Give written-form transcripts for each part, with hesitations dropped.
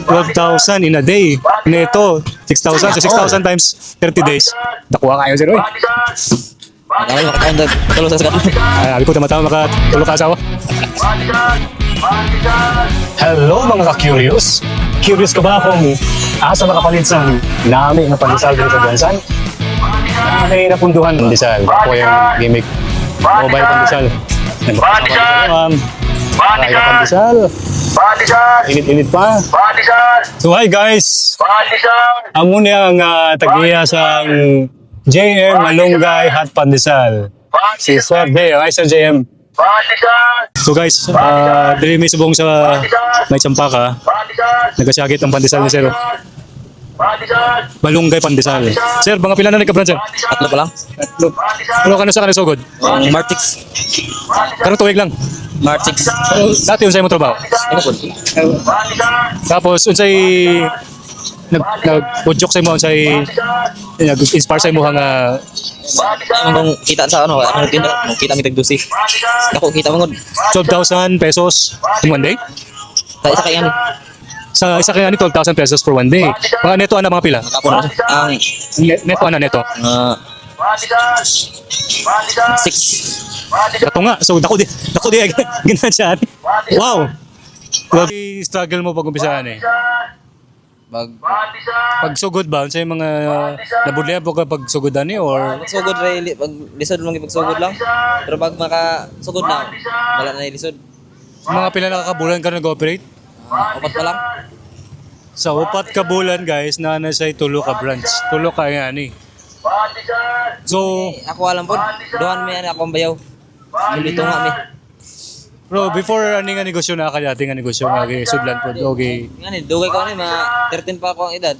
12,000 in a day. Neto, 6,000. So 6,000 times 30 days. Nakuha kayo, sir. Uy. Kami makakaon na tulong sa sagat. Ay, sabi ko tamatawa makatulog ka asawa. Hello mga ka-curious. Curious ka ba kung asa makapalit sa nami na pandesal din sa Gansan? May napunduhan pandesal. Ako yung gimmick. Mobile pandesal. Kaya pandesal. Init-init pa. So hi guys. Amo niya ang tagiya sa JM Malunggay Hot Pandesal. Si Sir J. Hi Sir JM. So guys, dili may subong sa may Champaka. Nagasyagit ang pandesal ni Sir. Malunggay pandesal. Sir, mga pila na nagka-brand sir? Tatlo pa lang. Ano kano sa kanang sugod? Martix. Karong tuwig lang. Martix. Dati unsay mo trabaho? Ano po? Tapos unsay nag-udyok sa mo unsay nag-inspire sa mo nga Ang kita sa ano tinda, kita mi tagdusi. Ako kita mo ngod. 12,000 pesos in one day? Ta isa kay ano. Sa isa kaya ni 12,000 pesos for one day. Mga neto ana mga pila? Kapo na. Ang Neto ana neto. 6. Kato nga. So dako di gina siya. Wow. Grabe struggle mo pag umpisaan eh. Pag sugod ba unsay mga nabudlaya po ka pag sugodan ni or Sugod ray pag lisod lang pag sugod lang. Pero pag maka sugod na wala na lisod. mga pila nakakabulan ka nag-operate? Upat pa lang. Sa upat ka bulan guys na say tulo ka branch. Tulo ka yan eh. So, Ako alam po. Duhan mi ana akong bayaw. Dito nga mi. bro, before ani nga negosyo na ka dati nga negosyo nga sudlan po. Okay. Ngani dugay ko ani mga 13 pa ako ang edad.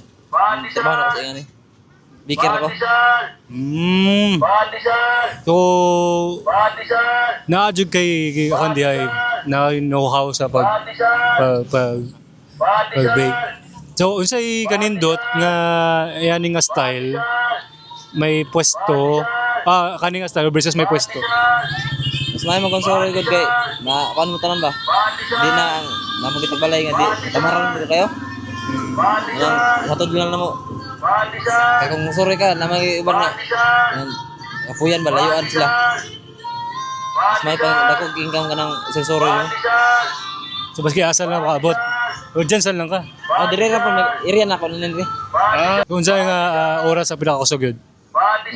Trabaho na ako sa ingani. Bikir ako. So, naadjud kay akong dihay na know-how sa pag-bake. So, unsay kanindot nga yani nga style may pwesto kani nga style versus may pwesto. Mas may mo konsoro good kay na kuan mo tanan ba? Di na namo kita balay nga di tamaran dito kayo. Ang hatod lang namo. Kay kung sorry ka na may uban na. Kapuyan ba layuan sila. Mas may pa dako gingkang kanang sensoro yo. So, baski asal na makaabot. O dyan saan lang ka? Dire ra po area na ako nila dire. Kung saan nga oras sa pinakakusog yun?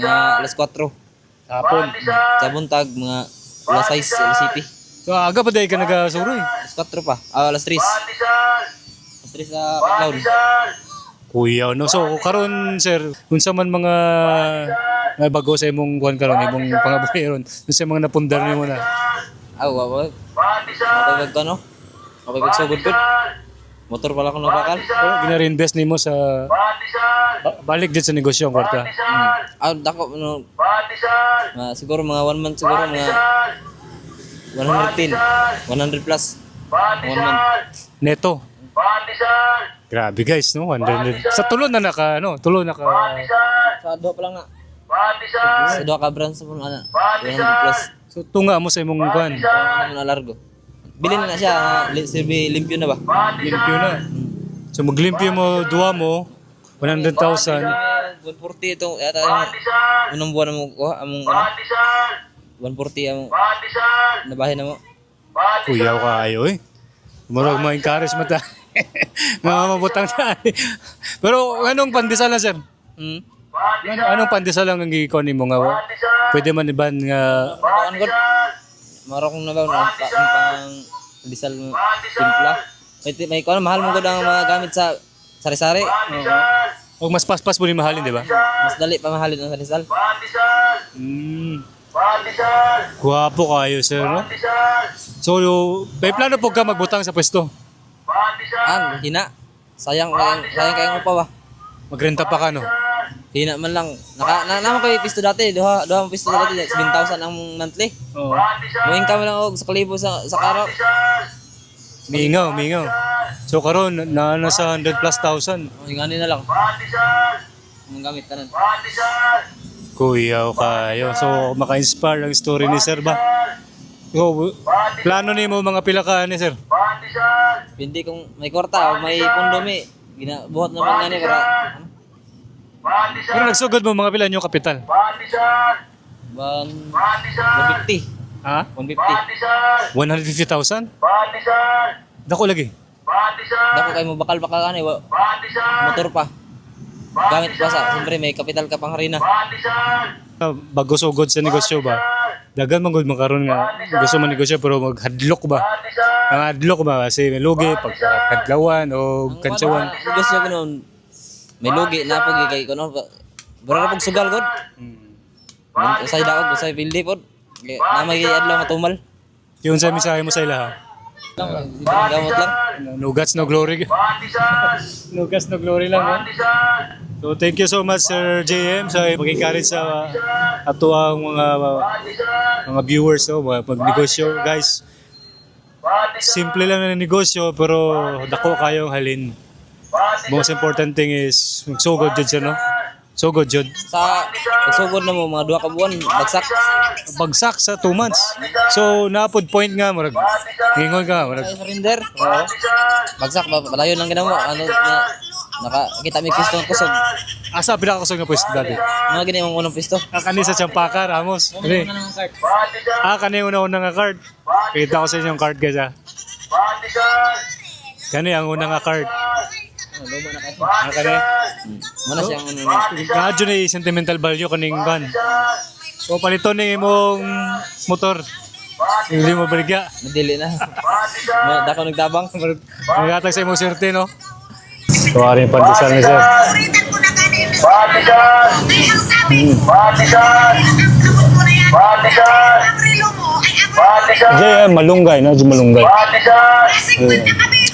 Alas 4. Hapon. Sa buntag mga alas 6 LCP. So, aga pa dahil ka nag-suro eh. Alas 4 pa. Alas 3. Alas 3 sa Paclaw. Kuya, no? So, karon sir, kung sa man mga bago sa imong kuhan karon, imong pangabuhi ron, kung sa mga napundar niyo na. Wow. Kapag ka no? Kapag sugod good. Motor pala akong nabakal. Gina-reinvest nimo sa balik din sa negosyo ang kwarta. Dako no. Siguro mga 1 month siguro mga 110. 100 plus. 1 month. Neto. Grabe guys, no? 100. Sa tulo na naka. Sa do pa lang na. Sa do ka brands mo ana. 100 plus. So, tunga mo sa imong kuhan. Ano na largo. Bilin na siya, silbi limpyo na ba? Limpyo na. So, maglimpyo mo, duwa mo, 100,000. 140 itong yata yung unang buwan mo ko among ano 140 ang nabahin na mo. Kuyaw ka ayo eh. Murag ma-encourage mo ta. Mamabutang ta. Pero anong pandesal na sir? Anong pandesal lang ang gikon mo nga? Pwede man iban nga Ano gud? Maro kong nabaw na pang disal timpla. May ko mahal mo gud ang mga gamit sa sari-sari. o mas paspas mo ni mahalin, di ba? Mas dali pa mahalin ang sari-sal. Guwapo kayo sir, no? So, may plano po ka magbutang sa pwesto? Hina. Sayang kayong upa ba? Magrenta pa ka, no? Hina man lang. Naman ko pisto dati, duha mo pisto dati 7,000 ang monthly. Oo. Mo income lang og sa kalibo sa karaw. Mingaw. So, karon na nasa 100 plus thousand. Ingani na lang. Ang gamit tanan. Kuyaw kayo. So, maka-inspire ang story ni sir ba? So, plano ni mo mga pila ka ni sir? Hindi kung may kwarta o may pundomi, ginabuhat naman nga ni para ano, Pero nagsugod mo mga pila nyo kapital. 150. Ha? 150. 150,000? Dako lagi. Dako kayo mo bakal-bakal ani motor pa. Gamit pa sa, siyempre may kapital ka pang harina. Bago sugod sa negosyo ba? Dagan man gud makaron nga gusto man negosyo pero maghadlok ba? Ang hadlok ba kasi may lugi pag kadlawan o kantsawan. Gusto ko noon may lugi na po kay kuno. Bara pag sugal gud. Usay daog, usay pildi pod. Na may adlaw matumal. Yun sa mensahe mo sa ilaha. Gamot lang. No guts, no glory. No guts, no glory lang. Ha? So thank you so much Sir JM sa pag-encourage sa ato ang mga viewers no, mga pagnegosyo guys. Simple lang na negosyo pero dako kayong halin. Most important thing is magsugod jud siya no. Sugod jud. Sa pagsugod na mo mga 2 ka buwan bagsak. Bagsak sa 2 months. So naapod point nga murag ingon ka murag Sa surrender. Oo. Bagsak ba padayon lang ginamo ano nakakita mi pisto kusog. asa pinakakusog na pwesto dati. Mga gini mong unang pisto. Kani sa Champaka Ramos. Kani. Kani una nga card. Kita ko sa inyong card guys ha. Kani ang una nga card. Luma na kayo. Kani. Muna siyang ano. Radyo na sentimental value kaning kan. O palito ni imong motor. Hindi mo baligya. Nadili na. Dako nagtabang. Naghatag sa imong swerte no. So ari pandesal ni sir. JM malunggay na, malunggay.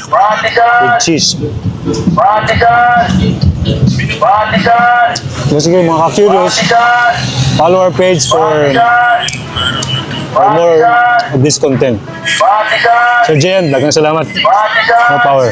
With cheese. So sige mga ka-curious, follow our page for more of this content. So JM, daghang salamat. More power.